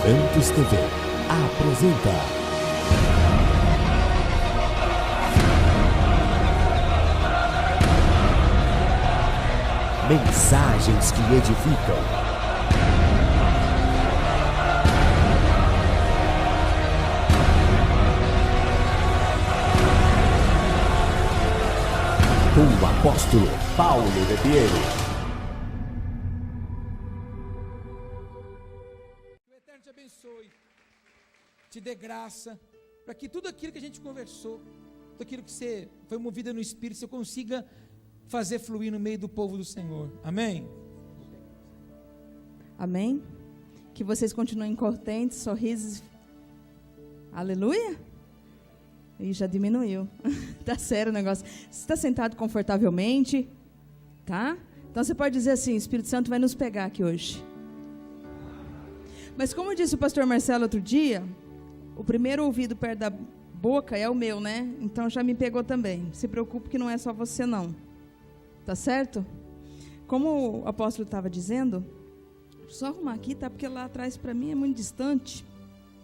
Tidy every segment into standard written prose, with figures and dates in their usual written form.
Santos TV apresenta Mensagens que edificam. Com o apóstolo Paulo Ribeiro. Que o Eterno te abençoe, te dê graça, para que tudo aquilo que a gente conversou, tudo aquilo que você foi movida no Espírito, você consiga fazer fluir no meio do povo do Senhor. Amém? Amém? Que vocês continuem contentes, sorrisos. Aleluia? E já diminuiu. Tá sério o negócio. Você está sentado confortavelmente, tá? Então você pode dizer assim: Espírito Santo vai nos pegar aqui hoje. Mas como disse o pastor Marcelo outro dia, o primeiro ouvido perto da boca é o meu, né? Então já me pegou também. Se preocupe que não é só você não. Tá certo? Como o apóstolo estava dizendo, só arrumar aqui, tá? Porque lá atrás para mim é muito distante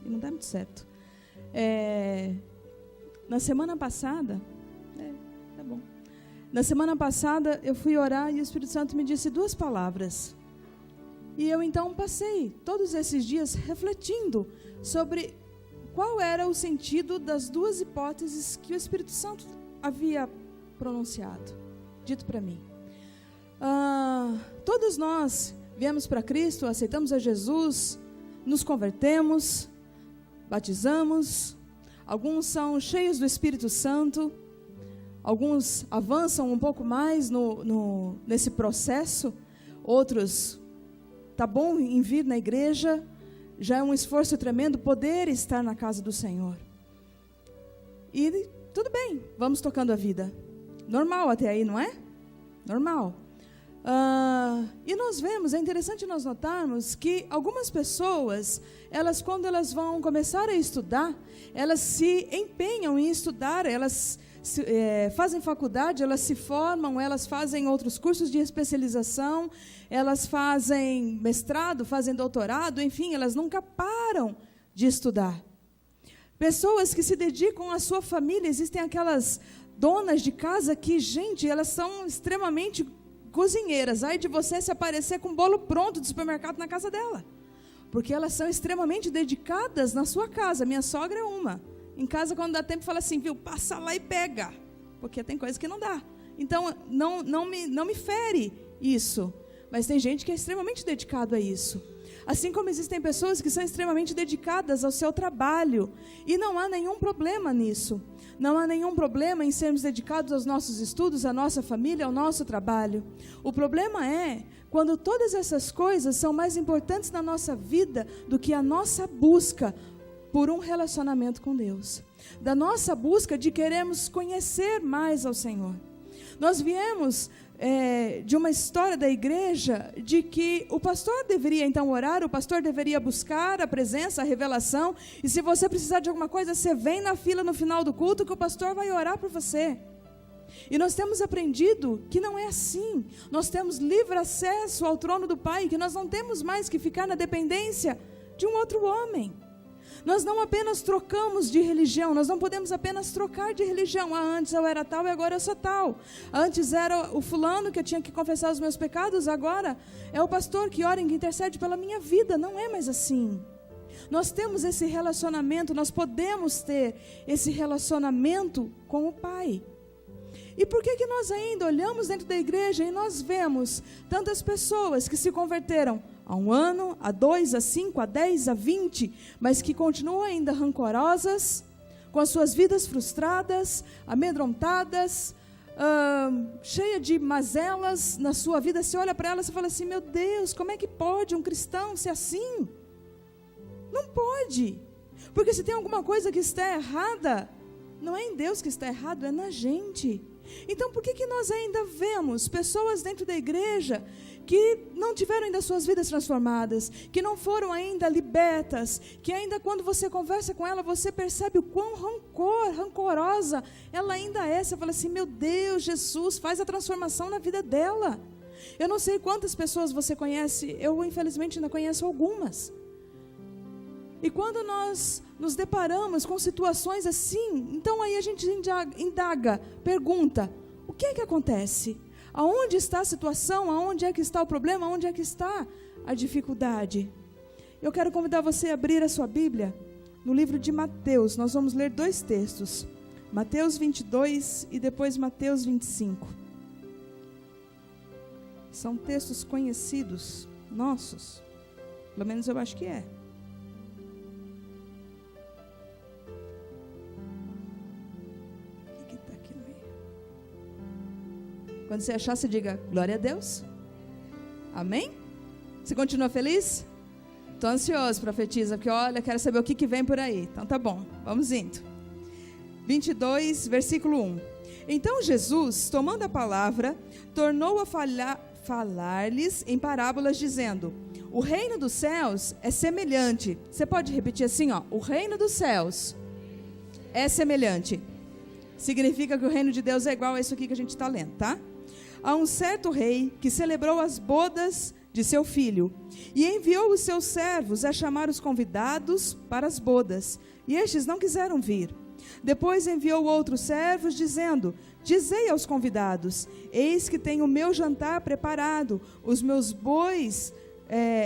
e não dá muito certo. Na semana passada, tá bom. Na semana passada eu fui orar e o Espírito Santo me disse duas palavras. E eu então passei todos esses dias refletindo sobre qual era o sentido das duas hipóteses que o Espírito Santo havia pronunciado, dito para mim. Todos nós viemos para Cristo, aceitamos a Jesus, nos convertemos, batizamos. Alguns são cheios do Espírito Santo, alguns avançam um pouco mais nesse processo, outros, tá bom em vir na igreja, já é um esforço tremendo poder estar na casa do Senhor. E tudo bem, vamos tocando a vida. Normal até aí, não é? Normal. E nós vemos, é interessante nós notarmos que algumas pessoas, quando elas vão começar a estudar, elas se empenham em estudar, elas fazem faculdade, elas se formam, elas fazem outros cursos de especialização, elas fazem mestrado, fazem doutorado, enfim, elas nunca param de estudar. Pessoas que se dedicam à sua família, existem aquelas donas de casa que, gente, elas são extremamente cozinheiras. Ai de você se aparecer com um bolo pronto do supermercado na casa dela, porque elas são extremamente dedicadas na sua casa. Minha sogra é uma. Em casa, quando dá tempo, fala assim, viu, passa lá e pega, porque tem coisa que não dá. Então, não me fere isso, mas tem gente que é extremamente dedicado a isso. Assim como existem pessoas que são extremamente dedicadas ao seu trabalho, e não há nenhum problema nisso. Não há nenhum problema em sermos dedicados aos nossos estudos, à nossa família, ao nosso trabalho. O problema é quando todas essas coisas são mais importantes na nossa vida do que a nossa busca por um relacionamento com Deus. Da nossa busca de queremos conhecer mais ao Senhor. Nós viemos de uma história da igreja de que o pastor deveria então orar, o pastor deveria buscar a presença, a revelação, e se você precisar de alguma coisa, você vem na fila no final do culto que o pastor vai orar por você. E nós temos aprendido que não é assim. Nós temos livre acesso ao trono do Pai, que nós não temos mais que ficar na dependência de um outro homem. Nós não apenas trocamos de religião, nós não podemos apenas trocar de religião. Antes eu era tal e agora eu sou tal. Antes era o fulano que eu tinha que confessar os meus pecados, agora é o pastor que ora e que intercede pela minha vida. Não é mais assim. Nós temos esse relacionamento, nós podemos ter esse relacionamento com o Pai. E por que nós ainda olhamos dentro da igreja e nós vemos tantas pessoas que se converteram há 1 ano, há 2, há 5, há 10, há 20, mas que continuam ainda rancorosas, com as suas vidas frustradas, amedrontadas, cheia de mazelas na sua vida? Você olha para elas e fala assim, meu Deus, como é que pode um cristão ser assim? Não pode, porque se tem alguma coisa que está errada, não é em Deus que está errado, é na gente. Então por que nós ainda vemos pessoas dentro da igreja que não tiveram ainda suas vidas transformadas, que não foram ainda libertas, que ainda quando você conversa com ela, você percebe o quão rancorosa ela ainda é? Você fala assim, meu Deus, Jesus, faz a transformação na vida dela. Eu não sei quantas pessoas você conhece, eu infelizmente ainda conheço algumas, E quando nós nos deparamos com situações assim, então aí a gente indaga, pergunta, o que é que acontece? Aonde está a situação? Aonde é que está o problema? Aonde é que está a dificuldade? Eu quero convidar você a abrir a sua Bíblia no livro de Mateus. Nós vamos ler 2 textos. Mateus 22 e depois Mateus 25. São textos conhecidos, nossos. Pelo menos eu acho que é. O que está aqui no meio? Quando você achar, você diga, glória a Deus. Amém? Você continua feliz? Estou ansioso, profetiza, porque olha, quero saber o que vem por aí. Então tá bom, vamos indo. 22, versículo 1. Então Jesus, tomando a palavra, tornou a falar-lhes em parábolas, dizendo, o reino dos céus é semelhante. Você pode repetir assim, ó, o reino dos céus é semelhante. Significa que o reino de Deus é igual a isso aqui que a gente está lendo, tá? A um certo rei que celebrou as bodas de seu filho, e enviou os seus servos a chamar os convidados para as bodas, e estes não quiseram vir. Depois enviou outros servos, dizendo, dizei aos convidados, eis que tenho o meu jantar preparado, os meus bois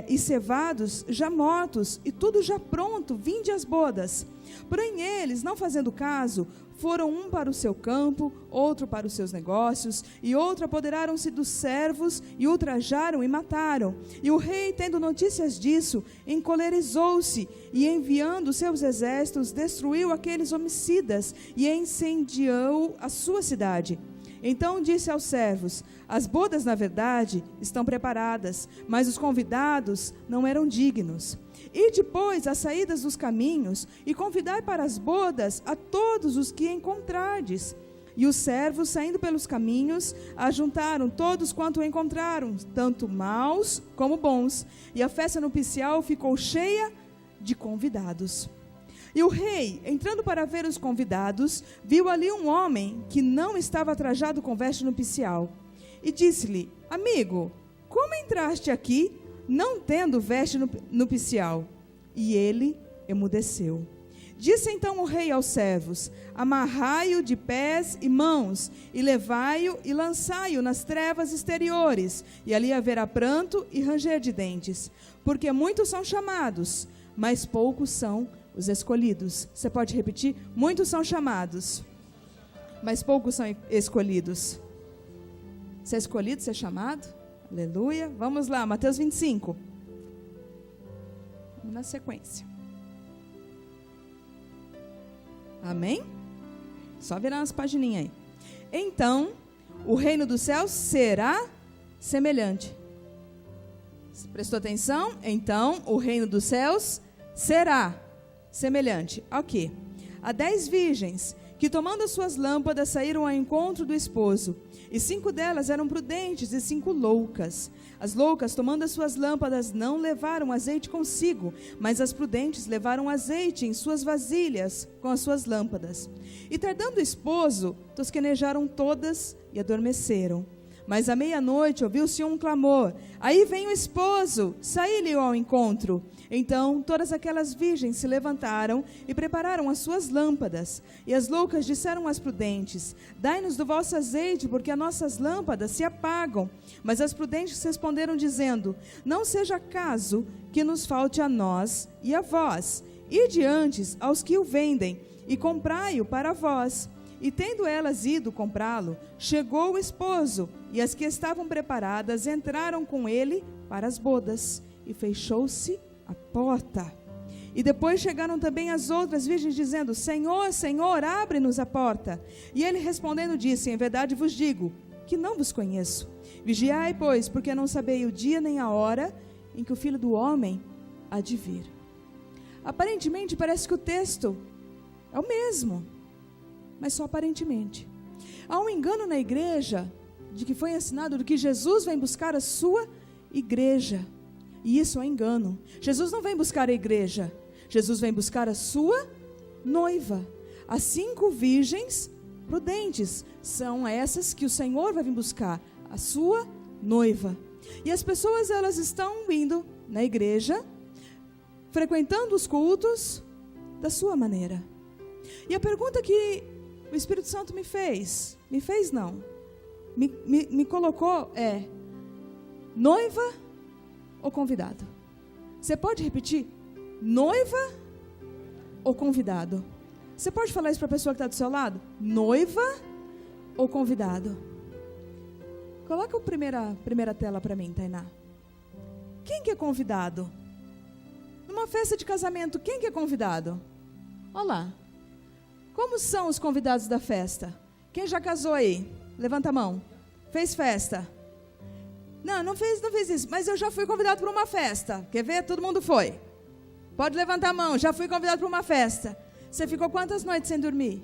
e cevados já mortos, e tudo já pronto, vinde às bodas. Porém eles, não fazendo caso, foram um para o seu campo, outro para os seus negócios, e outro apoderaram-se dos servos, e ultrajaram e mataram. E o rei, tendo notícias disso, encolerizou-se, e enviando seus exércitos, destruiu aqueles homicidas, e incendiou a sua cidade. Então disse aos servos, as bodas, na verdade, estão preparadas, mas os convidados não eram dignos. E depois, às saídas dos caminhos, e convidai para as bodas a todos os que encontrardes. E os servos, saindo pelos caminhos, ajuntaram todos quanto encontraram, tanto maus como bons. E a festa nupcial ficou cheia de convidados. E o rei, entrando para ver os convidados, viu ali um homem que não estava trajado com veste nupcial. E disse-lhe, amigo, como entraste aqui, não tendo veste nupcial? E ele emudeceu. Disse então o rei aos servos, amarrai-o de pés e mãos, e levai-o e lançai-o nas trevas exteriores, e ali haverá pranto e ranger de dentes, porque muitos são chamados, mas poucos são os escolhidos. Você pode repetir? Muitos são chamados, mas poucos são escolhidos. Você é escolhido, você é chamado? Aleluia. Vamos lá, Mateus 25. Vamos na sequência. Amém? Só virar umas pagininhas aí. Então, o reino dos céus será semelhante. Você prestou atenção? Então, o reino dos céus será semelhante ao quê? A 10 virgens, que tomando as suas lâmpadas saíram ao encontro do esposo. E 5 delas eram prudentes e 5 loucas. As loucas, tomando as suas lâmpadas, não levaram azeite consigo, mas as prudentes levaram azeite em suas vasilhas com as suas lâmpadas. E tardando o esposo, tosquenejaram todas e adormeceram. Mas à meia-noite ouviu-se um clamor, aí vem o esposo, saí-lhe ao encontro. Então todas aquelas virgens se levantaram e prepararam as suas lâmpadas. E as loucas disseram às prudentes, dai-nos do vosso azeite, porque as nossas lâmpadas se apagam. Mas as prudentes responderam dizendo, não seja caso que nos falte a nós e a vós. Ide antes aos que o vendem e comprai-o para vós. E tendo elas ido comprá-lo, chegou o esposo, e as que estavam preparadas entraram com ele para as bodas, e fechou-se a porta. E depois chegaram também as outras virgens, dizendo, Senhor, Senhor, abre-nos a porta. E ele respondendo disse, em verdade vos digo, que não vos conheço. Vigiai, pois, porque não sabeis o dia nem a hora em que o Filho do Homem há de vir. Aparentemente parece que o texto é o mesmo, mas só aparentemente. Há um engano na igreja, de que foi ensinado de que Jesus vem buscar a sua igreja, e isso é engano. Jesus não vem buscar a igreja, Jesus vem buscar a sua noiva. As 5 virgens prudentes, são essas que o Senhor vai vir buscar, a sua noiva. E as pessoas, elas estão indo na igreja, frequentando os cultos da sua maneira. E a pergunta que o Espírito Santo me fez não, me colocou é: noiva ou convidado? Você pode repetir? Noiva ou convidado? Você pode falar isso para a pessoa que está do seu lado? Noiva ou convidado? Coloca a primeira tela para mim, Tainá. Quem que é convidado? Numa festa de casamento, quem que é convidado? Olha lá. Como são os convidados da festa? Quem já casou aí? Levanta a mão. Fez festa? Não fez isso, mas eu já fui convidado para uma festa. Quer ver? Todo mundo foi. Pode levantar a mão, já fui convidado para uma festa. Você ficou quantas noites sem dormir?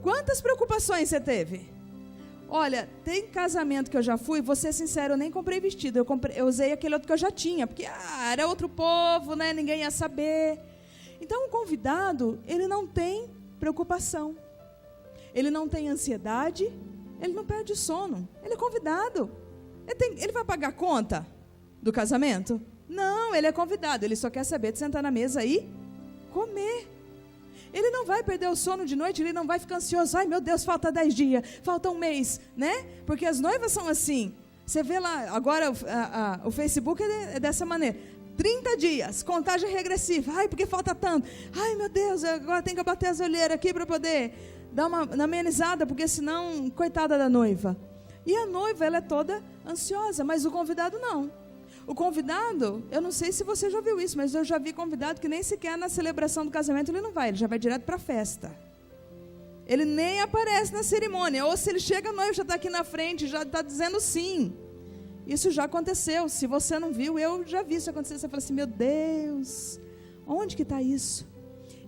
Quantas preocupações você teve? Olha, tem casamento que eu já fui, vou ser sincero, eu nem comprei vestido, eu usei aquele outro que eu já tinha, porque era outro povo, né? Ninguém ia saber. Então o convidado, ele não tem preocupação, ele não tem ansiedade, ele não perde sono, ele é convidado. Ele vai pagar a conta do casamento? Não, ele é convidado, ele só quer saber de sentar na mesa e comer. Ele não vai perder o sono de noite, ele não vai ficar ansioso. Ai, meu Deus, falta 10 dias, falta um mês, né? Porque as noivas são assim. Você vê lá, agora o Facebook é dessa maneira. 30 dias, contagem regressiva. Ai, porque falta tanto. Ai, meu Deus, agora tem que abater as olheiras aqui para poder dar uma amenizada, porque senão, coitada da noiva. E a noiva, ela é toda ansiosa, mas o convidado não. O convidado, eu não sei se você já viu isso, mas eu já vi convidado que nem sequer na celebração do casamento ele não vai, ele já vai direto para a festa. Ele nem aparece na cerimônia, ou se ele chega, a noiva já está aqui na frente, já está dizendo sim. Isso já aconteceu, se você não viu, eu já vi isso acontecer. Você fala assim, meu Deus, onde que está isso?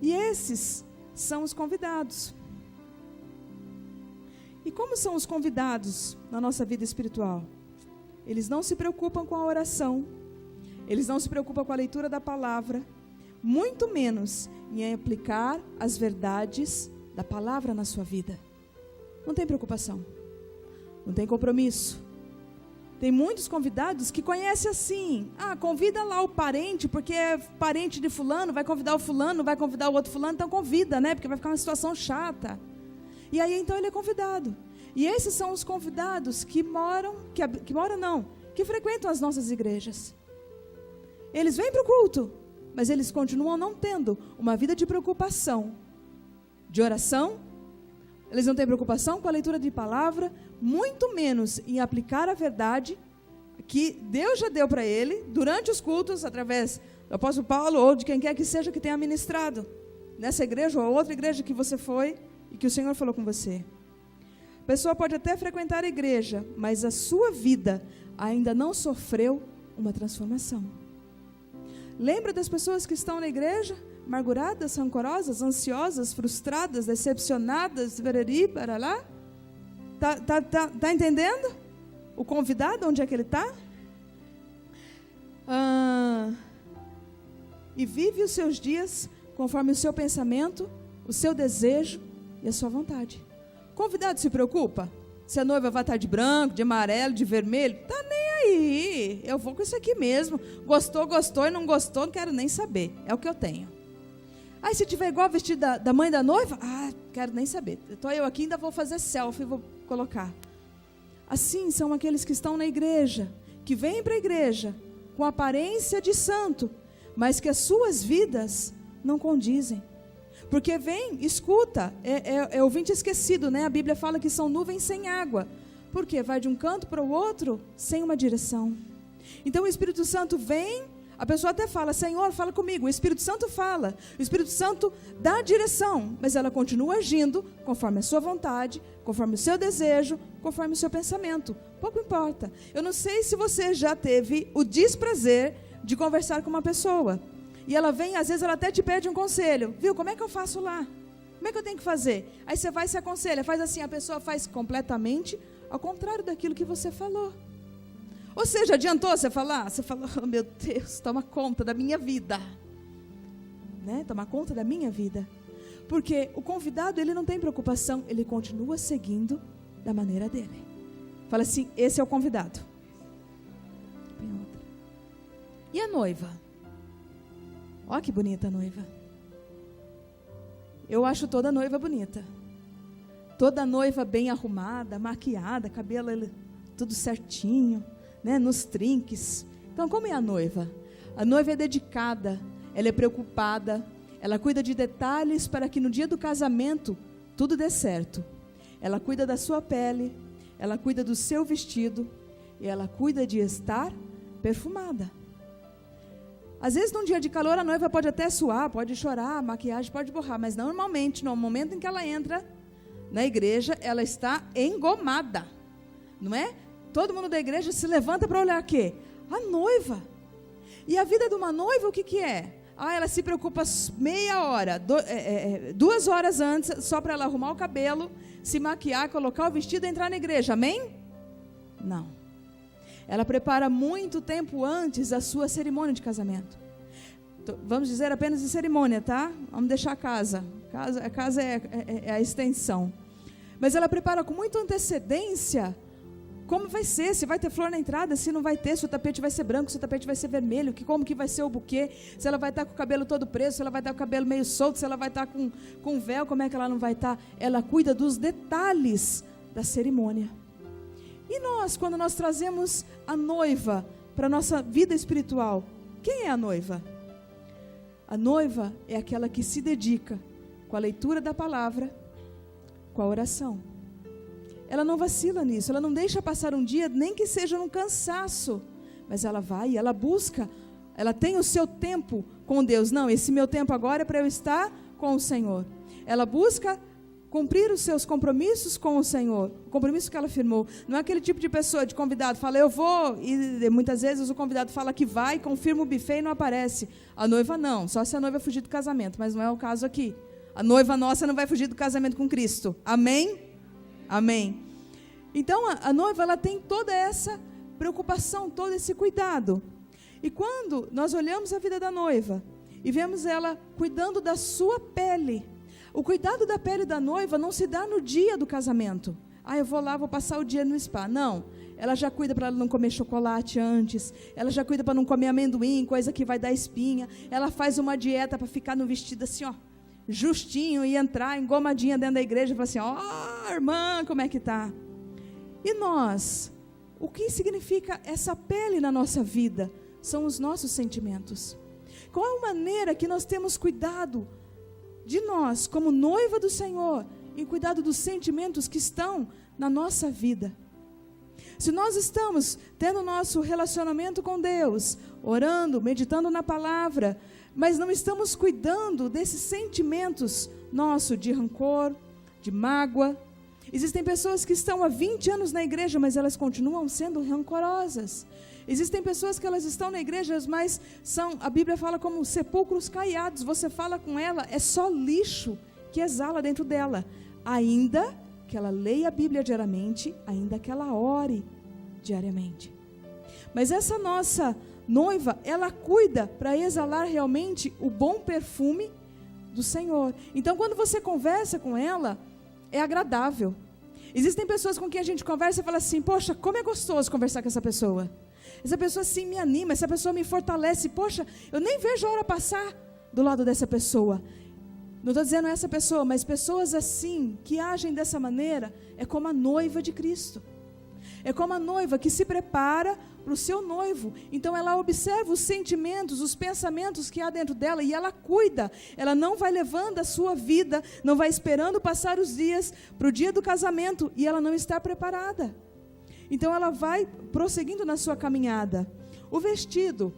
E esses são os convidados. E como são os convidados na nossa vida espiritual? Eles não se preocupam com a oração, eles não se preocupam com a leitura da palavra, muito menos em aplicar as verdades da palavra na sua vida. Não tem preocupação, não tem compromisso. Tem muitos convidados que conhecem assim, convida lá o parente, porque é parente de fulano, vai convidar o fulano, vai convidar o outro fulano, então convida, né? Porque vai ficar uma situação chata. E aí então ele é convidado. E esses são os convidados que frequentam as nossas igrejas. Eles vêm para o culto, mas eles continuam não tendo uma vida de preocupação, de oração. Eles não têm preocupação com a leitura de palavra, muito menos em aplicar a verdade que Deus já deu para ele, durante os cultos, através do apóstolo Paulo, ou de quem quer que seja que tenha ministrado, nessa igreja ou outra igreja que você foi, e que o Senhor falou com você. A pessoa pode até frequentar a igreja, mas a sua vida ainda não sofreu uma transformação. Lembra das pessoas que estão na igreja, amarguradas, rancorosas, ansiosas, frustradas, decepcionadas, vereri, para lá? Tá entendendo? O convidado, onde é que ele está? E vive os seus dias conforme o seu pensamento, o seu desejo e a sua vontade. Convidado se preocupa? Se a noiva vai estar de branco, de amarelo, de vermelho? Tá nem aí. Eu vou com isso aqui mesmo. Gostou, e não gostou, não quero nem saber. É o que eu tenho. Aí se tiver igual vestido da mãe da noiva, quero nem saber. Estou eu aqui, ainda vou fazer selfie, vou colocar. Assim são aqueles que estão na igreja, que vêm para a igreja com aparência de santo, mas que as suas vidas não condizem. Porque vem, escuta, é ouvinte esquecido, né? A Bíblia fala que são nuvens sem água. Por quê? Vai de um canto para o outro sem uma direção. Então o Espírito Santo vem, a pessoa até fala, Senhor, fala comigo. O Espírito Santo fala, o Espírito Santo dá a direção, mas ela continua agindo conforme a sua vontade, conforme o seu desejo, conforme o seu pensamento. Pouco importa. Eu não sei se você já teve o desprazer de conversar com uma pessoa. E ela vem, às vezes ela até te pede um conselho. Viu, como é que eu faço lá? Como é que eu tenho que fazer? Aí você vai e se aconselha, faz assim, a pessoa faz completamente ao contrário daquilo que você falou. Ou seja, adiantou você falar? Você falou, oh, meu Deus, toma conta da minha vida. Né? Toma conta da minha vida. Porque o convidado, ele não tem preocupação, ele continua seguindo da maneira dele. Fala assim, esse é o convidado. E a noiva? Ó que bonita a noiva. Eu acho toda noiva bonita. Toda noiva bem arrumada, maquiada, cabelo tudo certinho, né, nos trinques. Então, como é a noiva? A noiva é dedicada, ela é preocupada, ela cuida de detalhes para que no dia do casamento tudo dê certo. Ela cuida da sua pele, ela cuida do seu vestido e ela cuida de estar perfumada. Às vezes, num dia de calor, a noiva pode até suar, pode chorar, a maquiagem pode borrar, mas normalmente, no momento em que ela entra na igreja, ela está engomada, não é? Todo mundo da igreja se levanta para olhar o quê? A noiva. E a vida de uma noiva, o que é? Ela se preocupa meia hora, 2 horas antes, só para ela arrumar o cabelo, se maquiar, colocar o vestido e entrar na igreja, amém? Não. Ela prepara muito tempo antes a sua cerimônia de casamento. Vamos dizer apenas de cerimônia, tá? Vamos deixar a casa. A casa é a extensão. Mas ela prepara com muita antecedência como vai ser, se vai ter flor na entrada, se não vai ter, se o tapete vai ser branco, se o tapete vai ser vermelho, como que vai ser o buquê, se ela vai estar com o cabelo todo preso, se ela vai estar com o cabelo meio solto, se ela vai estar com véu, como é que ela não vai estar? Ela cuida dos detalhes da cerimônia. E nós, quando nós trazemos a noiva para a nossa vida espiritual, quem é a noiva? A noiva é aquela que se dedica com a leitura da palavra, com a oração. Ela não vacila nisso, ela não deixa passar um dia, nem que seja num cansaço, mas ela vai, ela busca, ela tem o seu tempo com Deus. Não, esse meu tempo agora é para eu estar com o Senhor. Ela busca cumprir os seus compromissos com o Senhor, o compromisso que ela firmou. Não é aquele tipo de pessoa, de convidado, fala eu vou, e muitas vezes o convidado fala que vai, confirma o buffet e não aparece. A noiva não, só se a noiva fugir do casamento, mas não é o caso aqui. A noiva nossa não vai fugir do casamento com Cristo, amém? Amém. Então a noiva, ela tem toda essa preocupação, todo esse cuidado. E quando nós olhamos a vida da noiva e vemos ela cuidando da sua pele, o cuidado da pele da noiva não se dá no dia do casamento. Eu vou lá, vou passar o dia no spa. Não, ela já cuida para ela não comer chocolate antes, ela já cuida para não comer amendoim, coisa que vai dar espinha. Ela faz uma dieta para ficar no vestido assim, justinho, e entrar engomadinha dentro da igreja e falar assim, irmã, como é que tá? E nós, o que significa essa pele na nossa vida? São os nossos sentimentos. Qual é a maneira que nós temos cuidado de nós, como noiva do Senhor, e cuidado dos sentimentos que estão na nossa vida? Se nós estamos tendo nosso relacionamento com Deus, orando, meditando na palavra, mas não estamos cuidando desses sentimentos nossos de rancor, de mágoa. Existem pessoas que estão há 20 anos na igreja, mas elas continuam sendo rancorosas. Existem pessoas que elas estão na igreja, mas a Bíblia fala como sepulcros caiados. Você fala com ela, é só lixo que exala dentro dela. Ainda que ela leia a Bíblia diariamente, ainda que ela ore diariamente. Mas essa nossa noiva, ela cuida para exalar realmente o bom perfume do Senhor. Então, quando você conversa com ela, é agradável. Existem pessoas com quem a gente conversa e fala assim, poxa, como é gostoso conversar com essa pessoa. Essa pessoa sim me anima, essa pessoa me fortalece. Poxa, eu nem vejo a hora passar do lado dessa pessoa. Não estou dizendo essa pessoa, mas pessoas assim, que agem dessa maneira, é como a noiva de Cristo. É como a noiva que se prepara para o seu noivo. Então ela observa os sentimentos, os pensamentos que há dentro dela e ela cuida. Ela não vai levando a sua vida, não vai esperando passar os dias para o dia do casamento e ela não está preparada. Então ela vai prosseguindo na sua caminhada. O vestido.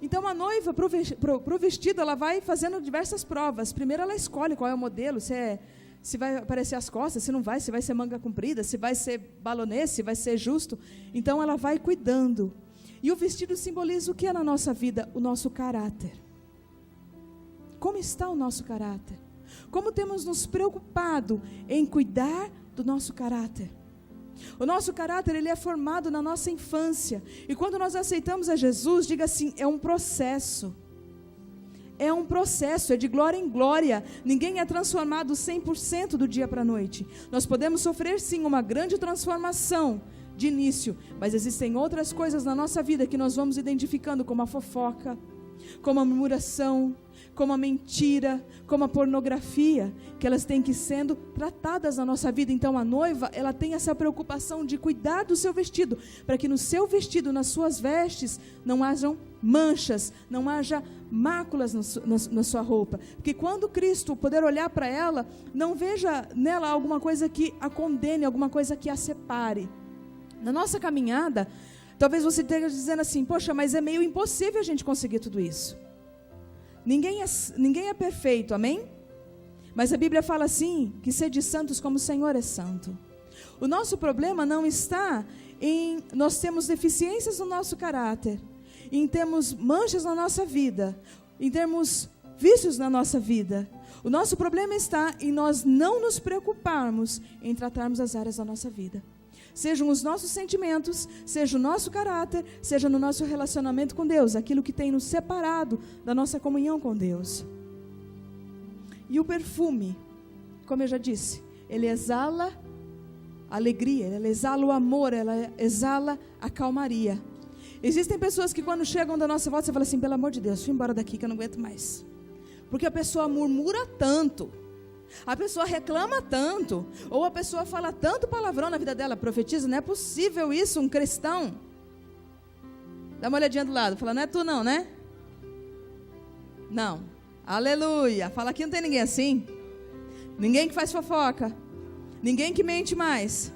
Então a noiva, para o vestido, ela vai fazendo diversas provas. Primeiro ela escolhe qual é o modelo, se vai aparecer as costas, se não vai, se vai ser manga comprida, se vai ser balonês, se vai ser justo. Então ela vai cuidando. E o vestido simboliza o que é na nossa vida? O nosso caráter. Como está o nosso caráter? Como temos nos preocupado em cuidar do nosso caráter? O nosso caráter, ele é formado na nossa infância. E quando nós aceitamos a Jesus, diga assim, é um processo. É um processo, é de glória em glória. Ninguém é transformado 100% do dia para a noite. Nós podemos sofrer sim uma grande transformação de início, mas existem outras coisas na nossa vida que nós vamos identificando como a fofoca, como a murmuração, como a mentira, como a pornografia, que elas têm que sendo tratadas na nossa vida. Então a noiva, ela tem essa preocupação de cuidar do seu vestido, para que no seu vestido, nas suas vestes, não hajam manchas, não haja máculas na sua roupa. Porque quando Cristo poder olhar para ela, não veja nela alguma coisa que a condene, alguma coisa que a separe. Na nossa caminhada, talvez você esteja dizendo assim, poxa, mas é meio impossível a gente conseguir tudo isso. Ninguém é perfeito, amém? Mas a Bíblia fala assim, que sede santos como o Senhor é santo. O nosso problema não está em nós temos deficiências no nosso caráter, em termos manchas na nossa vida, em termos vícios na nossa vida. O nosso problema está em nós não nos preocuparmos em tratarmos as áreas da nossa vida. Sejam os nossos sentimentos, seja o nosso caráter, seja no nosso relacionamento com Deus, aquilo que tem nos separado da nossa comunhão com Deus. E o perfume, como eu já disse, ele exala alegria, ele exala o amor, ele exala a calmaria. Existem pessoas que quando chegam da nossa volta, você fala assim, pelo amor de Deus, fui embora daqui que eu não aguento mais. Porque a pessoa murmura tanto, a pessoa reclama tanto, ou a pessoa fala tanto palavrão na vida dela, profetiza, não é possível isso, um cristão. Dá uma olhadinha do lado, fala, não é tu não, né? Não, aleluia, fala aqui não tem ninguém assim, ninguém que faz fofoca, ninguém que mente mais,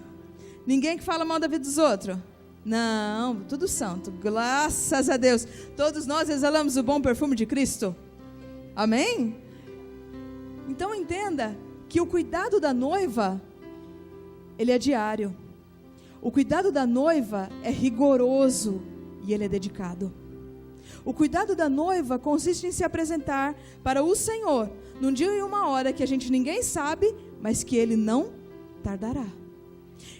ninguém que fala mal da vida dos outros. Não, tudo santo, graças a Deus, todos nós exalamos o bom perfume de Cristo, amém? Então entenda que o cuidado da noiva, ele é diário. O cuidado da noiva é rigoroso e ele é dedicado. O cuidado da noiva consiste em se apresentar para o Senhor num dia e uma hora que a gente ninguém sabe, mas que ele não tardará.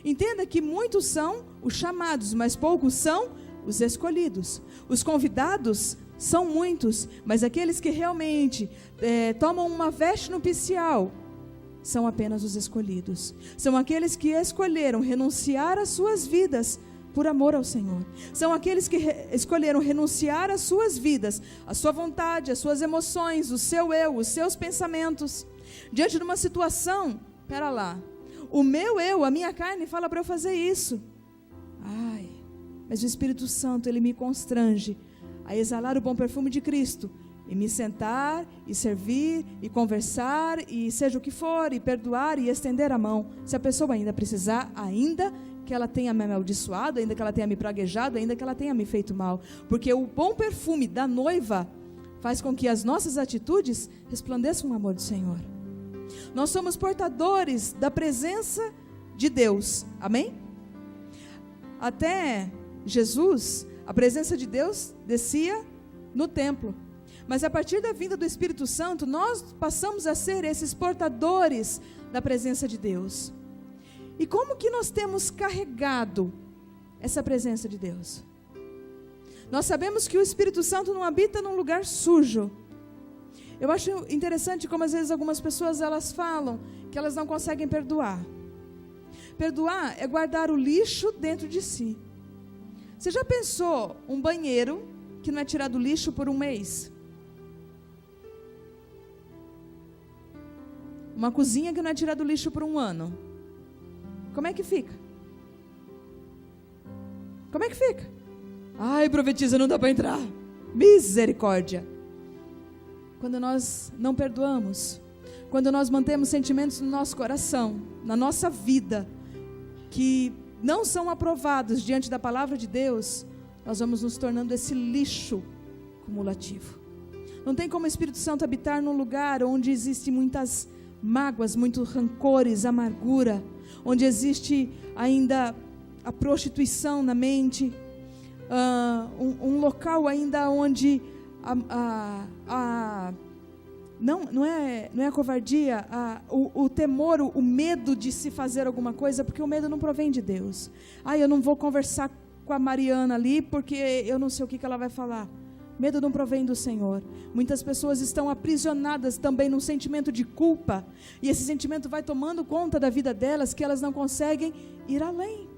Entenda que muitos são os chamados, mas poucos são os escolhidos. Os convidados são muitos, mas aqueles que realmente tomam uma veste nupcial são apenas os escolhidos. São aqueles que escolheram renunciar às suas vidas por amor ao Senhor. São aqueles que escolheram renunciar às suas vidas, à sua vontade, às suas emoções, o seu eu, os seus pensamentos. Diante de uma situação, pera lá, o meu eu, a minha carne fala para eu fazer isso. Ai, mas o Espírito Santo, ele me constrange a exalar o bom perfume de Cristo, e me sentar, e servir, e conversar, e seja o que for, e perdoar, e estender a mão, se a pessoa ainda precisar, ainda que ela tenha me amaldiçoado, ainda que ela tenha me praguejado, ainda que ela tenha me feito mal, porque o bom perfume da noiva faz com que as nossas atitudes resplandeçam o amor do Senhor. Nós somos portadores da presença de Deus, amém? Até Jesus, a presença de Deus descia no templo, mas a partir da vinda do Espírito Santo, nós passamos a ser esses portadores da presença de Deus. E como que nós temos carregado essa presença de Deus? Nós sabemos que o Espírito Santo não habita num lugar sujo. Eu acho interessante como às vezes algumas pessoas elas falam que elas não conseguem perdoar. Perdoar é guardar o lixo dentro de si. Você já pensou um banheiro que não é tirado lixo por um mês? Uma cozinha que não é tirado lixo por um ano? Como é que fica? Como é que fica? Ai, profetiza, não dá para entrar. Misericórdia. Quando nós não perdoamos, quando nós mantemos sentimentos no nosso coração, na nossa vida, que não são aprovados diante da palavra de Deus, nós vamos nos tornando esse lixo cumulativo. Não tem como o Espírito Santo habitar num lugar onde existem muitas mágoas, muitos rancores, amargura, onde existe ainda a prostituição na mente, um local ainda onde não é a covardia, o temor, o medo de se fazer alguma coisa, porque o medo não provém de Deus. Eu não vou conversar com a Mariana ali, porque eu não sei o que ela vai falar. Medo não provém do Senhor. Muitas pessoas estão aprisionadas também num sentimento de culpa, e esse sentimento vai tomando conta da vida delas, que elas não conseguem ir além.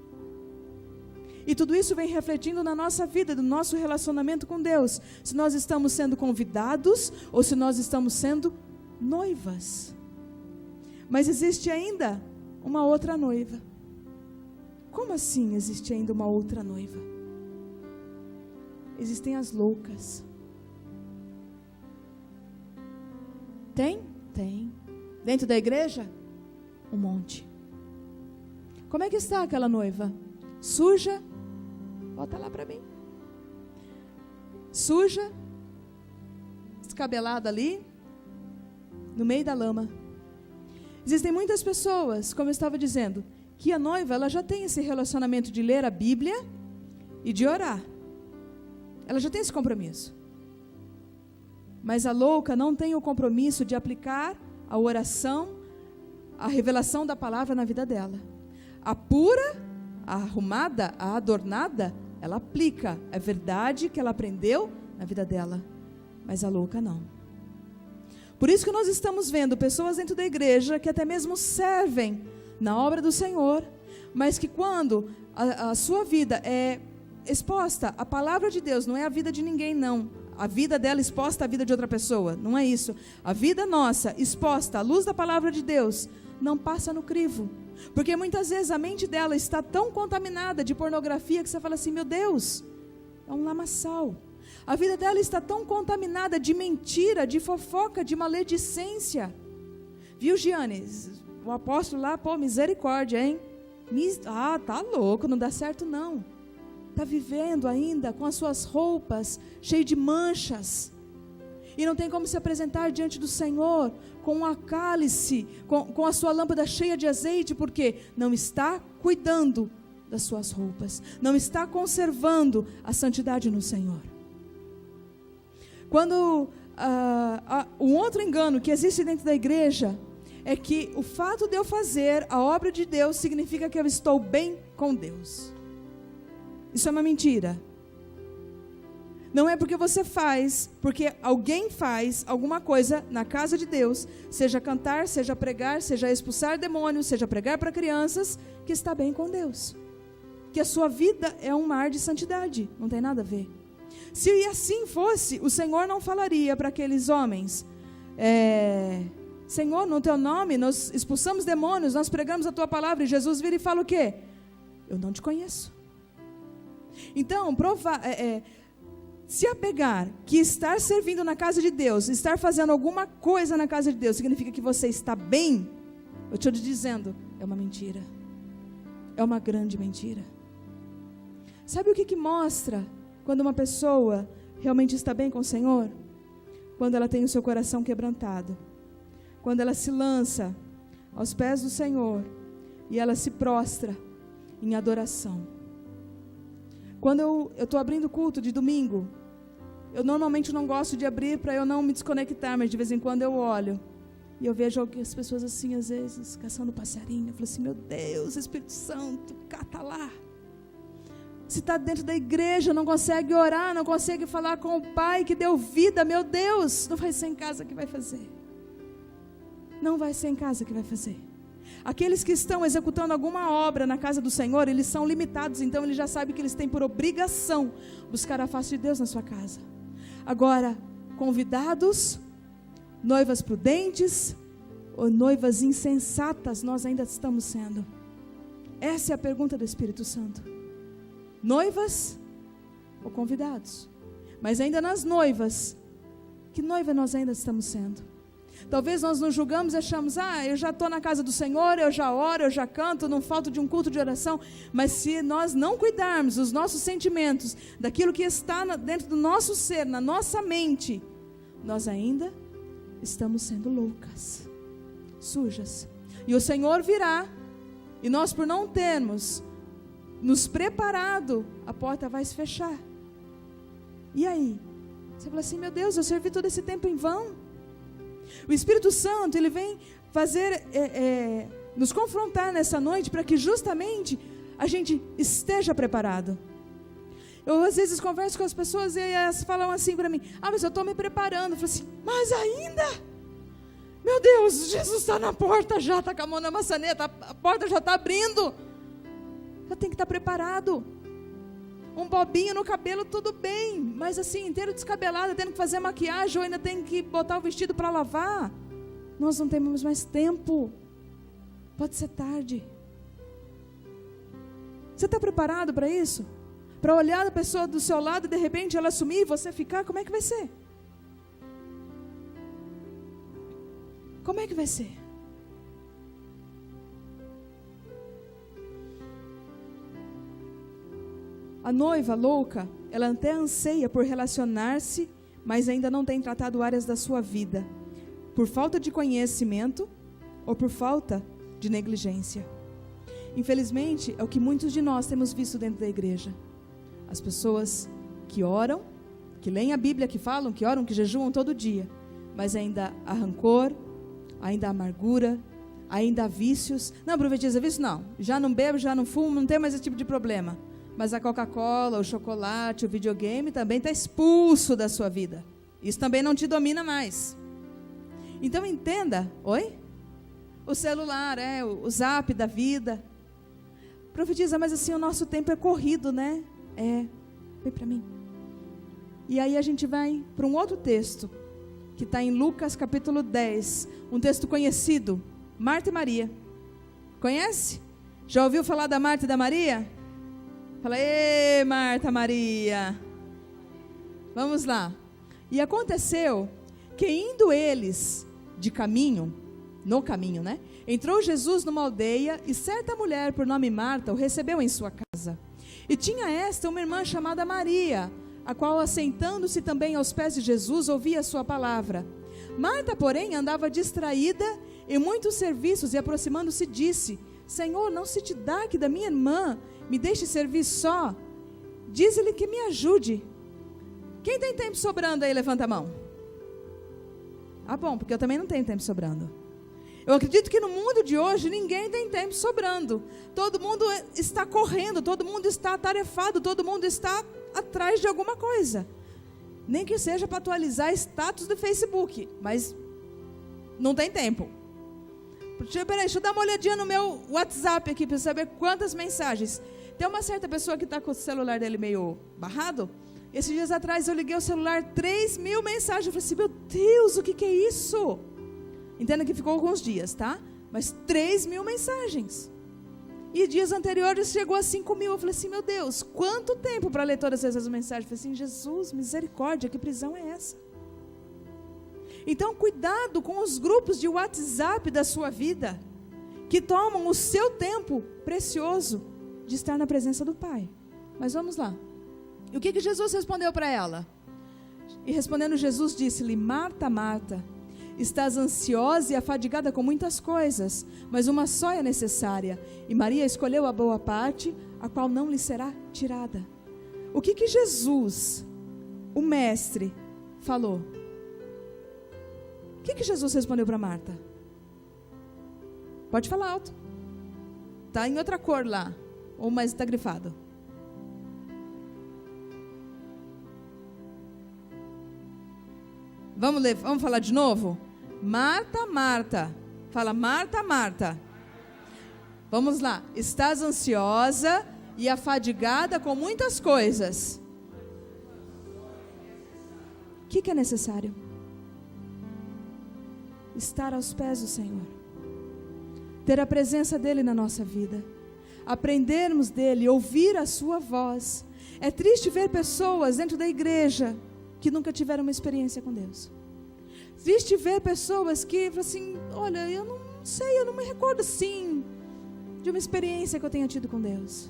E tudo isso vem refletindo na nossa vida, no nosso relacionamento com Deus. Se nós estamos sendo convidados ou se nós estamos sendo noivas. Mas existe ainda uma outra noiva. Como assim existe ainda uma outra noiva? Existem as loucas. Tem? Tem. Dentro da igreja? Um monte. Como é que está aquela noiva? Suja? Volta lá para mim. Suja, descabelada ali, no meio da lama. Existem muitas pessoas, como eu estava dizendo, que a noiva, ela já tem esse relacionamento de ler a Bíblia e de orar. Ela já tem esse compromisso. Mas a louca não tem o compromisso de aplicar a oração, a revelação da palavra na vida dela. A pura, a arrumada, a adornada, ela aplica a verdade que ela aprendeu na vida dela. Mas a louca não. Por isso que nós estamos vendo pessoas dentro da igreja que até mesmo servem na obra do Senhor, mas que quando a sua vida é exposta à palavra de Deus, não é a vida de ninguém não, a vida dela exposta à vida de outra pessoa, não é isso. A vida nossa exposta à luz da palavra de Deus não passa no crivo, porque muitas vezes a mente dela está tão contaminada de pornografia que você fala assim, meu Deus, é um lamaçal. A vida dela está tão contaminada de mentira, de fofoca, de maledicência. Viu, Giane? O apóstolo lá, pô, misericórdia, hein? Tá louco, não dá certo não. Está vivendo ainda com as suas roupas cheias de manchas. E não tem como se apresentar diante do Senhor com um cálice, com a sua lâmpada cheia de azeite, porque não está cuidando das suas roupas. Não está conservando a santidade no Senhor. Quando um outro engano que existe dentro da igreja é que o fato de eu fazer a obra de Deus significa que eu estou bem com Deus. Isso é uma mentira. Não é porque você faz, porque alguém faz alguma coisa na casa de Deus, seja cantar, seja pregar, seja expulsar demônios, seja pregar para crianças, que está bem com Deus. Que a sua vida é um mar de santidade, não tem nada a ver. Se assim fosse, o Senhor não falaria para aqueles homens, Senhor, no teu nome nós expulsamos demônios, nós pregamos a tua palavra, e Jesus vira e fala o quê? Eu não te conheço. Então, se apegar que estar servindo na casa de Deus, estar fazendo alguma coisa na casa de Deus, significa que você está bem, eu estou te dizendo, é uma mentira. É uma grande mentira. Sabe o que mostra quando uma pessoa realmente está bem com o Senhor? Quando ela tem o seu coração quebrantado. Quando ela se lança aos pés do Senhor e ela se prostra em adoração. Quando eu estou abrindo o culto de domingo, eu normalmente não gosto de abrir para eu não me desconectar, mas de vez em quando eu olho e eu vejo as pessoas assim, às vezes, caçando passarinho. Eu falo assim, meu Deus, Espírito Santo, cata lá. Se está dentro da igreja, não consegue orar, não consegue falar com o Pai que deu vida, meu Deus, não vai ser em casa que vai fazer. Não vai ser em casa que vai fazer. Aqueles que estão executando alguma obra na casa do Senhor, eles são limitados, então eles já sabem que eles têm por obrigação buscar a face de Deus na sua casa. Agora, convidados, noivas prudentes ou noivas insensatas, nós ainda estamos sendo. Essa é a pergunta do Espírito Santo. Noivas ou convidados? Mas ainda nas noivas, que noiva nós ainda estamos sendo? Talvez nós nos julgamos e achamos, eu já estou na casa do Senhor, eu já oro, eu já canto, não falto de um culto de oração. Mas se nós não cuidarmos dos nossos sentimentos, daquilo que está dentro do nosso ser, na nossa mente, nós ainda estamos sendo loucas, sujas. E o Senhor virá, e nós por não termos nos preparado, a porta vai se fechar. E aí? Você fala assim, meu Deus, eu servi todo esse tempo em vão. O Espírito Santo, ele vem fazer, nos confrontar nessa noite, para que justamente a gente esteja preparado. Eu às vezes converso com as pessoas e elas falam assim para mim, mas eu estou me preparando. Eu falo assim, mas ainda? Meu Deus, Jesus está na porta já, está com a mão na maçaneta, a porta já está abrindo. Já tem que estar preparado. um bobinho no cabelo, tudo bem, mas assim, inteiro descabelada, tendo que fazer maquiagem, ou ainda tem que botar o vestido para lavar, nós não temos mais tempo, pode ser tarde. Você está preparado para isso? Para olhar a pessoa do seu lado e de repente ela sumir e você ficar, como é que vai ser? Como é que vai ser? A noiva louca, ela até anseia por relacionar-se, mas ainda não tem tratado áreas da sua vida, por falta de conhecimento ou por falta de negligência. Infelizmente, é o que muitos de nós temos visto dentro da igreja. As pessoas que oram, que leem a Bíblia, que falam, que oram, que jejuam todo dia, mas ainda há rancor, ainda há amargura, ainda há vícios. Não, profetiza, vício não. Já não bebo, já não fumo, não tem mais esse tipo de problema. Mas a Coca-Cola, o chocolate, o videogame também está expulso da sua vida. Isso também não te domina mais. Então entenda, oi? O celular, o zap da vida. Profetiza, mas assim o nosso tempo é corrido, né? Vem para mim. E aí a gente vai para um outro texto, que está em Lucas capítulo 10, um texto conhecido, Marta e Maria. Conhece? Já ouviu falar da Marta e da Maria? Fala, ê Marta, Maria. Vamos lá. E aconteceu que indo eles de caminho, no caminho, né? Entrou Jesus numa aldeia e certa mulher por nome Marta o recebeu em sua casa. E tinha esta uma irmã chamada Maria, a qual assentando-se também aos pés de Jesus ouvia a sua palavra. Marta, porém, andava distraída em muitos serviços e aproximando-se disse, Senhor, não se te dá que da minha irmã me deixe servir só? Diz-lhe que me ajude. Quem tem tempo sobrando aí, levanta a mão. Ah, bom, porque eu também não tenho tempo sobrando. Eu acredito que no mundo de hoje ninguém tem tempo sobrando. Todo mundo está correndo, todo mundo está atarefado, todo mundo está atrás de alguma coisa. Nem que seja para atualizar status do Facebook, mas não tem tempo. Peraí, deixa eu dar uma olhadinha no meu WhatsApp aqui para saber quantas mensagens. Tem uma certa pessoa que está com o celular dele meio barrado. Esses dias atrás eu liguei o celular, 3.000 mensagens. Eu falei assim, meu Deus, o que é isso? Entenda que ficou alguns dias, tá? Mas 3.000 mensagens. E dias anteriores chegou a 5.000. Eu falei assim, meu Deus, quanto tempo para ler todas essas mensagens? Eu falei assim, Jesus, misericórdia, que prisão é essa? Então, cuidado com os grupos de WhatsApp da sua vida, que tomam o seu tempo precioso de estar na presença do Pai. Mas vamos lá. E o que Jesus respondeu para ela? E respondendo Jesus disse-lhe, Marta, Marta, estás ansiosa e afadigada com muitas coisas, mas uma só é necessária. E Maria escolheu a boa parte, a qual não lhe será tirada. O que Jesus, o mestre, falou? O que Jesus respondeu para Marta? Pode falar alto. Está em outra cor lá, ou mais está grifado. Vamos ler, vamos falar de novo? Marta, Marta. Fala, Marta, Marta. Vamos lá. Estás ansiosa e afadigada com muitas coisas. O que é necessário? Estar aos pés do Senhor. Ter a presença dEle na nossa vida. Aprendermos dEle, ouvir a sua voz. É triste ver pessoas dentro da igreja que nunca tiveram uma experiência com Deus. Triste ver pessoas que falam assim, olha, eu não sei, eu não me recordo assim de uma experiência que eu tenha tido com Deus.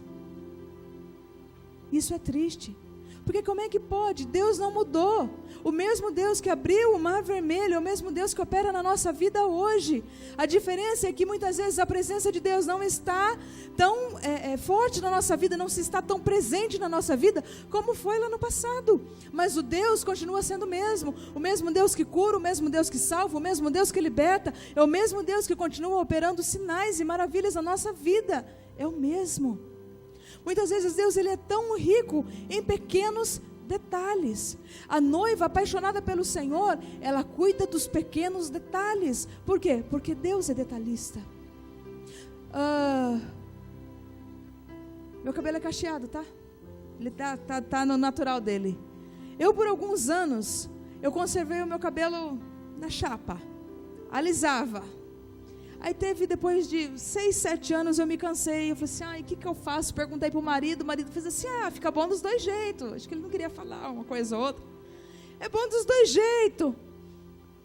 Isso é triste. Porque como é que pode? Deus não mudou. O mesmo Deus que abriu o mar vermelho é o mesmo Deus que opera na nossa vida hoje. A diferença é que muitas vezes a presença de Deus não está tão forte na nossa vida, não se está tão presente na nossa vida como foi lá no passado. Mas o Deus continua sendo o mesmo Deus que cura, o mesmo Deus que salva, o mesmo Deus que liberta, é o mesmo Deus que continua operando sinais e maravilhas na nossa vida. É o mesmo. Muitas vezes Deus ele é tão rico em pequenos detalhes. A noiva apaixonada pelo Senhor, ela cuida dos pequenos detalhes. Por quê? Porque Deus é detalhista. Meu cabelo é cacheado, tá? Ele tá no natural dele. Eu, por alguns anos, eu conservei o meu cabelo na chapa. Alisava. Aí depois de 6, 7 anos, eu me cansei. Eu falei assim, o que eu faço? Perguntei pro marido. O marido fez assim, fica bom dos dois jeitos. Acho que ele não queria falar uma coisa ou outra. É bom dos dois jeitos.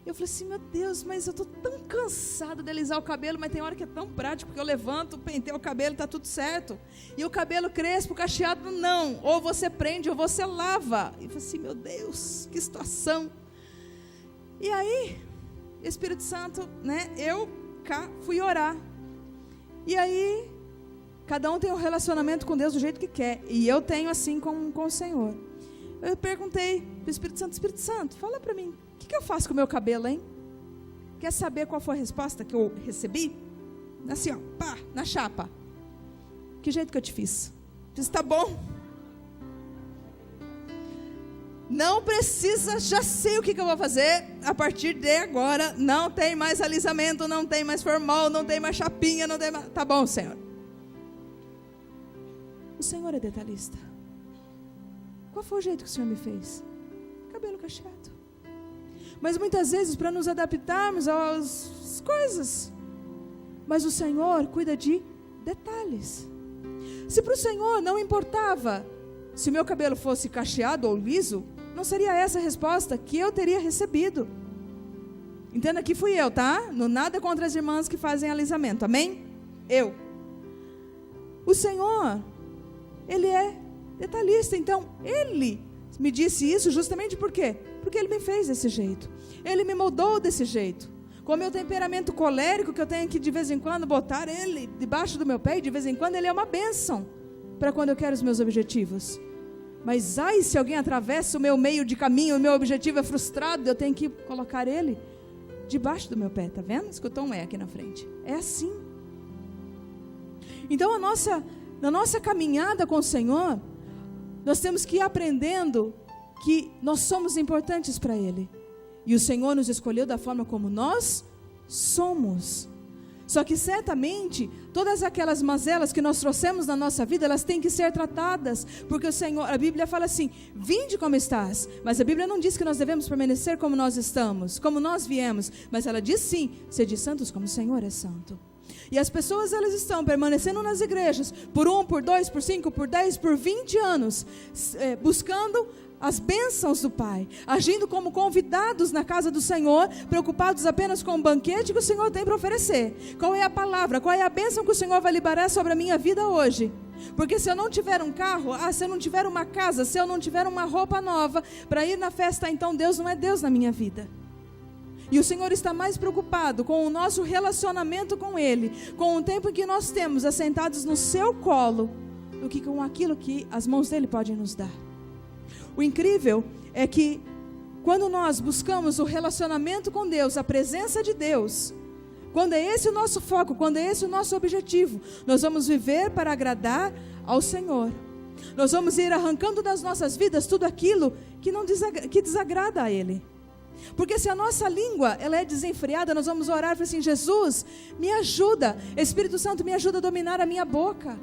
Eu falei assim, meu Deus, mas eu estou tão cansada de alisar o cabelo, mas tem hora que é tão prático, porque eu levanto, penteio o cabelo, está tudo certo. E o cabelo crespo, cacheado, não. Ou você prende, ou você lava. E eu falei assim, meu Deus, que situação. E aí, Espírito Santo, eu fui orar. E aí, cada um tem um relacionamento com Deus do jeito que quer. E eu tenho assim com o Senhor. Eu perguntei para o Espírito Santo, fala para mim, o que eu faço com o meu cabelo, hein? Quer saber qual foi a resposta que eu recebi? Assim, na chapa. Que jeito que eu te fiz? Fiz, tá bom. Não precisa, já sei o que eu vou fazer. A partir de agora, não tem mais alisamento, não tem mais formol, não tem mais chapinha, não tem mais... Tá bom, Senhor. O Senhor é detalhista. Qual foi o jeito que o Senhor me fez? Cabelo cacheado. Mas muitas vezes, para nos adaptarmos às coisas, mas o Senhor cuida de detalhes. Se para o Senhor não importava se o meu cabelo fosse cacheado ou liso, não seria essa a resposta que eu teria recebido. Entenda que fui eu, tá? Não nada contra as irmãs que fazem alisamento, amém? Eu. O Senhor, Ele é detalhista, então Ele me disse isso justamente por quê? Porque Ele me fez desse jeito. Ele me moldou desse jeito. Com o meu temperamento colérico, que eu tenho que de vez em quando botar Ele debaixo do meu pé, e de vez em quando Ele é uma bênção para quando eu quero os meus objetivos. Mas se alguém atravessa o meu meio de caminho, o meu objetivo é frustrado, eu tenho que colocar Ele debaixo do meu pé, tá vendo? Escutou um aqui na frente. É assim. Então na nossa caminhada com o Senhor, nós temos que ir aprendendo que nós somos importantes para Ele. E o Senhor nos escolheu da forma como nós somos. Só que certamente, todas aquelas mazelas que nós trouxemos na nossa vida, elas têm que ser tratadas. Porque o Senhor, a Bíblia fala assim, vinde como estás. Mas a Bíblia não diz que nós devemos permanecer como nós estamos, como nós viemos. Mas ela diz sim, sede santos como o Senhor é santo. E as pessoas, elas estão permanecendo nas igrejas, por 1, por 2, por 5, por 10, por 20 anos, buscando as bênçãos do Pai, agindo como convidados na casa do Senhor, preocupados apenas com o banquete que o Senhor tem para oferecer. Qual é a palavra, qual é a bênção que o Senhor vai liberar sobre a minha vida hoje? Porque se eu não tiver um carro, se eu não tiver uma casa, se eu não tiver uma roupa nova para ir na festa, então Deus não é Deus na minha vida. E o Senhor está mais preocupado com o nosso relacionamento com Ele, com o tempo que nós temos assentados no seu colo, do que com aquilo que as mãos dEle podem nos dar. O incrível é que quando nós buscamos o relacionamento com Deus, a presença de Deus, quando é esse o nosso foco, quando é esse o nosso objetivo, nós vamos viver para agradar ao Senhor. Nós vamos ir arrancando das nossas vidas tudo aquilo que desagrada a Ele. Porque se a nossa língua ela é desenfreada, nós vamos orar e falar assim, Jesus, me ajuda, Espírito Santo, me ajuda a dominar a minha boca.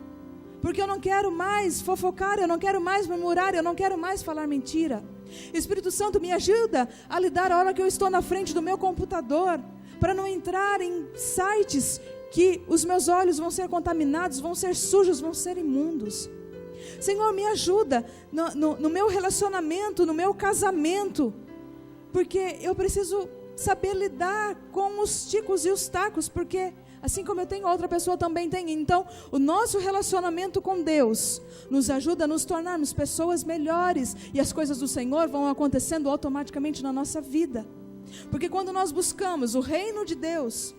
Porque eu não quero mais fofocar, eu não quero mais murmurar, eu não quero mais falar mentira. Espírito Santo, me ajuda a lidar a hora que eu estou na frente do meu computador, para não entrar em sites que os meus olhos vão ser contaminados, vão ser sujos, vão ser imundos. Senhor, me ajuda no meu relacionamento, no meu casamento, porque eu preciso saber lidar com os ticos e os tacos, porque assim como eu tenho, outra pessoa também tem. Então, o nosso relacionamento com Deus nos ajuda a nos tornarmos pessoas melhores, e as coisas do Senhor vão acontecendo automaticamente na nossa vida. Porque quando nós buscamos o reino de Deus,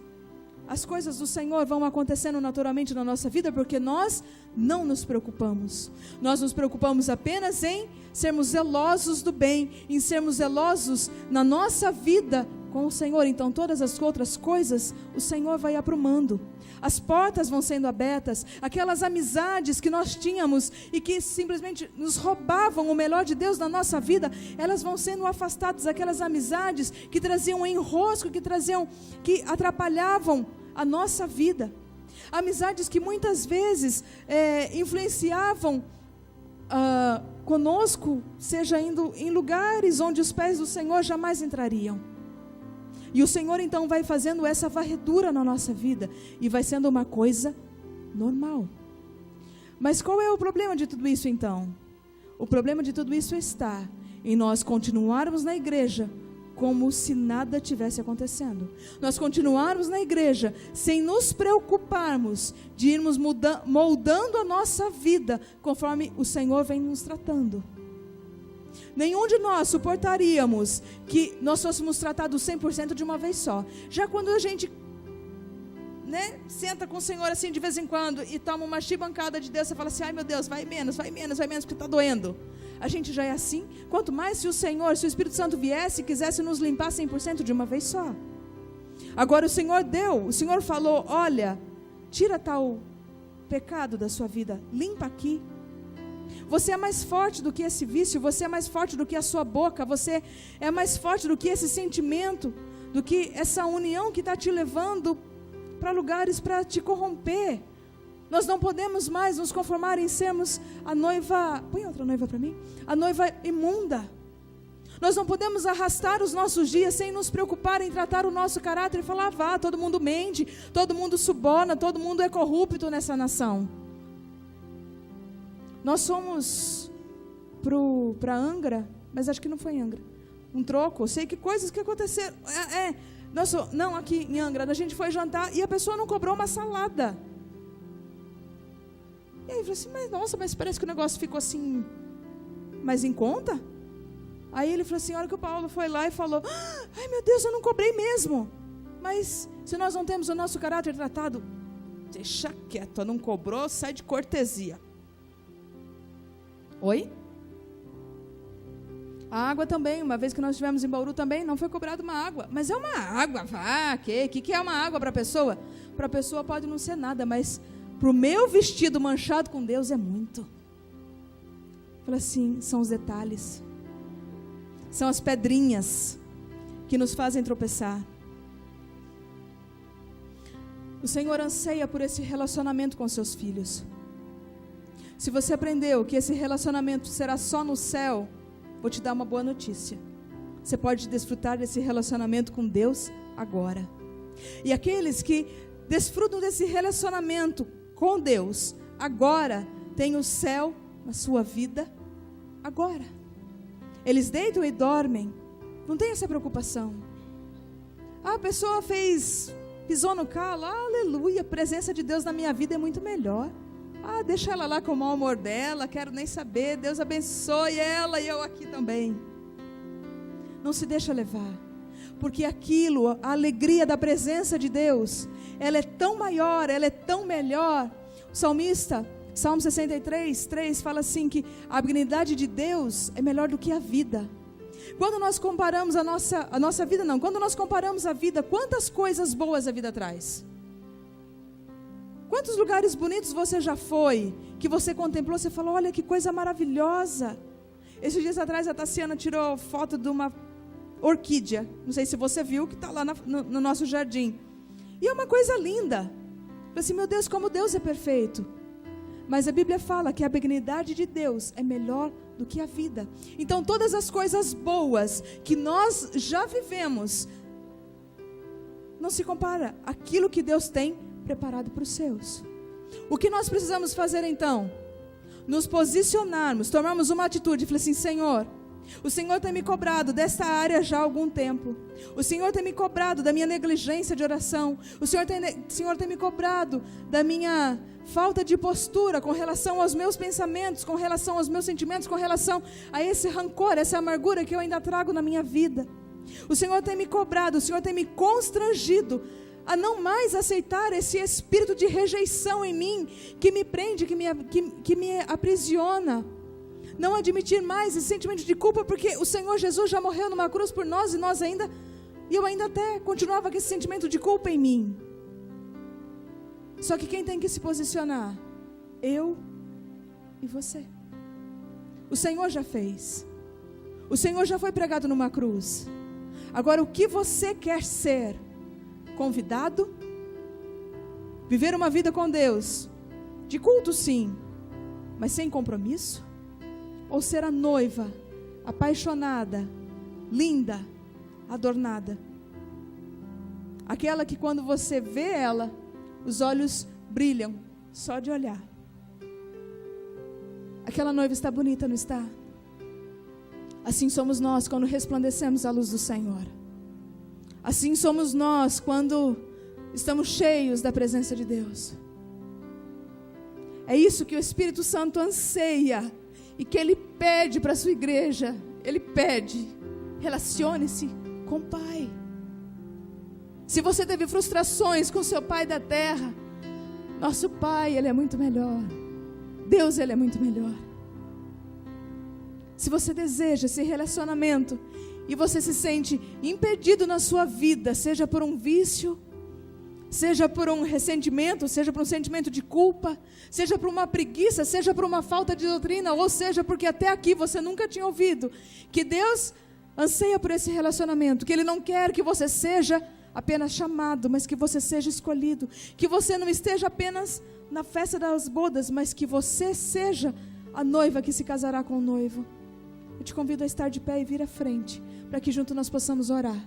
as coisas do Senhor vão acontecendo naturalmente na nossa vida, porque nós não nos preocupamos. Nós nos preocupamos apenas em sermos zelosos do bem, em sermos zelosos na nossa vida com o Senhor. Então todas as outras coisas o Senhor vai aprumando. As portas vão sendo abertas, aquelas amizades que nós tínhamos e que simplesmente nos roubavam o melhor de Deus na nossa vida, elas vão sendo afastadas. Aquelas amizades que traziam enrosco, que atrapalhavam a nossa vida, amizades que muitas vezes influenciavam conosco seja indo em lugares onde os pés do Senhor jamais entrariam. E o Senhor então vai fazendo essa varredura na nossa vida e vai sendo uma coisa normal. Mas qual é o problema de tudo isso então? O problema de tudo isso está em nós continuarmos na igreja como se nada tivesse acontecendo. Nós continuarmos na igreja sem nos preocuparmos de irmos moldando a nossa vida conforme o Senhor vem nos tratando. Nenhum de nós suportaríamos que nós fôssemos tratados 100% de uma vez só. Já quando a gente senta com o Senhor assim de vez em quando e toma uma chibancada de Deus, você fala assim, ai meu Deus, vai menos, porque está doendo. A gente já é assim. Quanto mais se o Espírito Santo viesse e quisesse nos limpar 100% de uma vez só. Agora o Senhor falou, olha, tira tal pecado da sua vida, limpa aqui. Você é mais forte do que esse vício, você é mais forte do que a sua boca, você é mais forte do que esse sentimento, do que essa união que está te levando para lugares para te corromper. Nós não podemos mais nos conformar em sermos a noiva, põe outra noiva para mim, a noiva imunda. Nós não podemos arrastar os nossos dias sem nos preocupar em tratar o nosso caráter e falar, todo mundo mente, todo mundo suborna, todo mundo é corrupto nessa nação. Nós somos para Angra, mas acho que não foi em Angra, um troco, sei que coisas que aconteceram, não, aqui em Angra, a gente foi jantar e a pessoa não cobrou uma salada. E aí eu falei assim, mas parece que o negócio ficou assim, mais em conta? Aí ele falou assim, a hora que o Paulo foi lá e falou, ai meu Deus, eu não cobrei mesmo. Mas se nós não temos o nosso caráter tratado, deixa quieto, não cobrou, sai de cortesia. Oi? A água também, uma vez que nós estivemos em Bauru também, não foi cobrada uma água. Mas é uma água, que é uma água para a pessoa? Para a pessoa pode não ser nada, mas para o meu vestido manchado com Deus é muito. Falei assim, são os detalhes. São as pedrinhas que nos fazem tropeçar. O Senhor anseia por esse relacionamento com seus filhos. Se você aprendeu que esse relacionamento será só no céu, vou te dar uma boa notícia. Você pode desfrutar desse relacionamento com Deus agora. E aqueles que desfrutam desse relacionamento com Deus agora, têm o céu na sua vida agora. Eles deitam e dormem, não tem essa preocupação. A pessoa pisou no calo, aleluia, a presença de Deus na minha vida é muito melhor. Deixa ela lá com o mau humor dela, quero nem saber, Deus abençoe ela e eu aqui também. Não se deixa levar, porque aquilo, a alegria da presença de Deus, ela é tão maior, ela é tão melhor. O salmista, Salmo 63, 3, fala assim que a benignidade de Deus é melhor do que a vida. Quando nós comparamos a nossa vida, quando nós comparamos a vida, quantas coisas boas a vida traz? Quantos lugares bonitos você já foi, que você contemplou, você falou, olha que coisa maravilhosa. Esses dias atrás a Tassiana tirou foto de uma orquídea, não sei se você viu, que está lá no nosso jardim. E é uma coisa linda. Eu falei assim, meu Deus, como Deus é perfeito. Mas a Bíblia fala que a benignidade de Deus é melhor do que a vida. Então todas as coisas boas que nós já vivemos, não se compara àquilo que Deus tem preparado para os seus. O que nós precisamos fazer então? Nos posicionarmos, tomarmos uma atitude, falar assim, Senhor, o Senhor tem me cobrado desta área já há algum tempo. O Senhor tem me cobrado da minha negligência de oração. O Senhor tem me cobrado da minha falta de postura com relação aos meus pensamentos, com relação aos meus sentimentos, com relação a esse rancor, essa amargura que eu ainda trago na minha vida. O Senhor tem me cobrado, o Senhor tem me constrangido a não mais aceitar esse espírito de rejeição em mim, que me prende, que me aprisiona. Não admitir mais esse sentimento de culpa, porque o Senhor Jesus já morreu numa cruz por nós, e eu ainda até continuava com esse sentimento de culpa em mim. Só que quem tem que se posicionar? Eu e você. O Senhor já fez. O Senhor já foi pregado numa cruz. Agora, o que você quer ser? Convidado? Viver uma vida com Deus? De culto, sim, mas sem compromisso? ou ser a noiva, apaixonada, linda, adornada? Aquela que quando você vê ela, os olhos brilham só de olhar. Aquela noiva está bonita, não está? Assim somos nós quando resplandecemos a luz do Senhor. Assim somos nós quando estamos cheios da presença de Deus. É isso que o Espírito Santo anseia e que Ele pede para a sua igreja. Ele pede, relacione-se com o Pai. Se você teve frustrações com seu pai da terra, nosso Pai, Ele é muito melhor. Deus, Ele é muito melhor. Se você deseja esse relacionamento e você se sente impedido na sua vida, seja por um vício, seja por um ressentimento, seja por um sentimento de culpa, seja por uma preguiça, seja por uma falta de doutrina, ou seja porque até aqui você nunca tinha ouvido que Deus anseia por esse relacionamento, que Ele não quer que você seja apenas chamado, mas que você seja escolhido, que você não esteja apenas na festa das bodas, mas que você seja a noiva que se casará com o noivo. Eu te convido a estar de pé e vir à frente, para que juntos nós possamos orar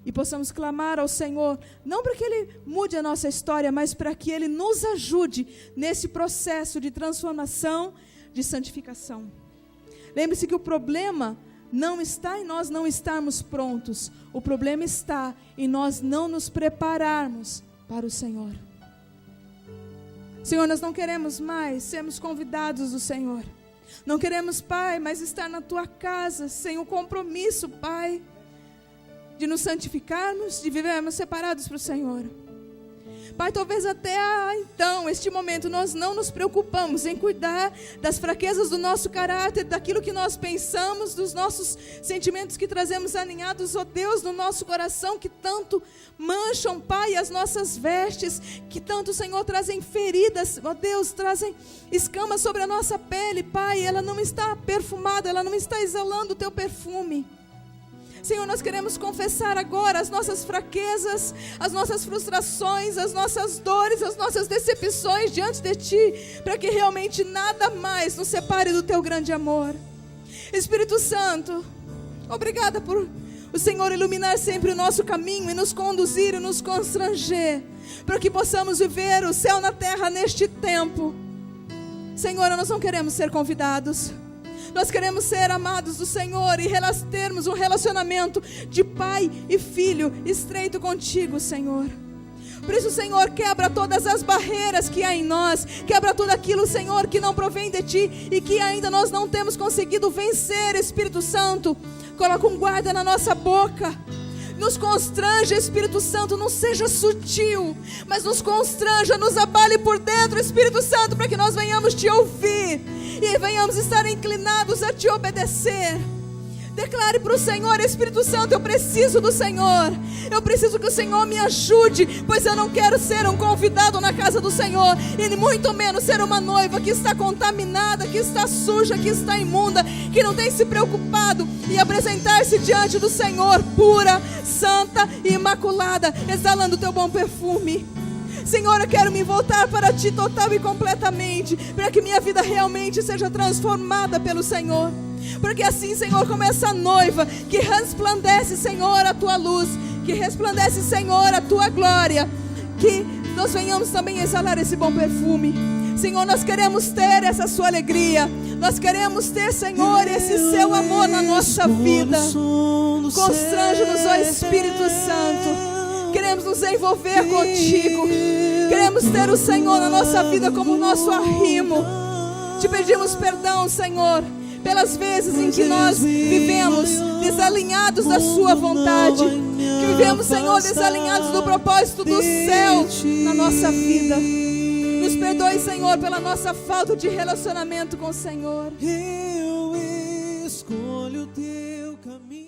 e possamos clamar ao Senhor, não para que Ele mude a nossa história, mas para que Ele nos ajude nesse processo de transformação, de santificação. Lembre-se que o problema não está em nós não estarmos prontos, o problema está em nós não nos prepararmos para o Senhor. Senhor, nós não queremos mais sermos convidados do Senhor. Não queremos, Pai, mais estar na Tua casa sem o compromisso, Pai, de nos santificarmos, de vivermos separados para o Senhor. Pai, talvez até então, este momento, nós não nos preocupamos em cuidar das fraquezas do nosso caráter, daquilo que nós pensamos, dos nossos sentimentos que trazemos aninhados, ó Deus, no nosso coração, que tanto mancham, Pai, as nossas vestes, que tanto, Senhor, trazem feridas, ó Deus, trazem escamas sobre a nossa pele, Pai. Ela não está perfumada, ela não está exalando o Teu perfume. Senhor, nós queremos confessar agora as nossas fraquezas, as nossas frustrações, as nossas dores, as nossas decepções diante de Ti, para que realmente nada mais nos separe do Teu grande amor. Espírito Santo, obrigada por o Senhor iluminar sempre o nosso caminho e nos conduzir e nos constranger, para que possamos viver o céu na terra neste tempo. Senhor, nós não queremos ser convidados. Nós queremos ser amados do Senhor e termos um relacionamento de pai e filho estreito contigo, Senhor. Por isso, Senhor, quebra todas as barreiras que há em nós, quebra tudo aquilo, Senhor, que não provém de Ti e que ainda nós não temos conseguido vencer, Espírito Santo. Coloca um guarda na nossa boca. Nos constranja, Espírito Santo, não seja sutil, mas nos constranja, nos abale por dentro, Espírito Santo, para que nós venhamos Te ouvir e venhamos estar inclinados a Te obedecer. Declare para o Senhor: Espírito Santo, eu preciso do Senhor, eu preciso que o Senhor me ajude, pois eu não quero ser um convidado na casa do Senhor, e muito menos ser uma noiva que está contaminada, que está suja, que está imunda, que não tem se preocupado em apresentar-se diante do Senhor pura, santa e imaculada, exalando o Teu bom perfume. Senhor, eu quero me voltar para Ti total e completamente, para que minha vida realmente seja transformada pelo Senhor. Porque assim, Senhor, como essa noiva que resplandece, Senhor, a Tua luz, que resplandece, Senhor, a Tua glória, que nós venhamos também exalar esse bom perfume. Senhor, nós queremos ter essa Sua alegria, nós queremos ter, Senhor, esse Seu amor na nossa vida. Constrange-nos, ó Espírito Santo. Queremos nos envolver contigo, queremos ter o Senhor na nossa vida como nosso arrimo. Te pedimos perdão, Senhor, pelas vezes em que nós vivemos desalinhados da Sua vontade, que vivemos, Senhor, desalinhados do propósito do céu na nossa vida. Nos perdoe, Senhor, pela nossa falta de relacionamento com o Senhor. Eu escolho o Teu caminho.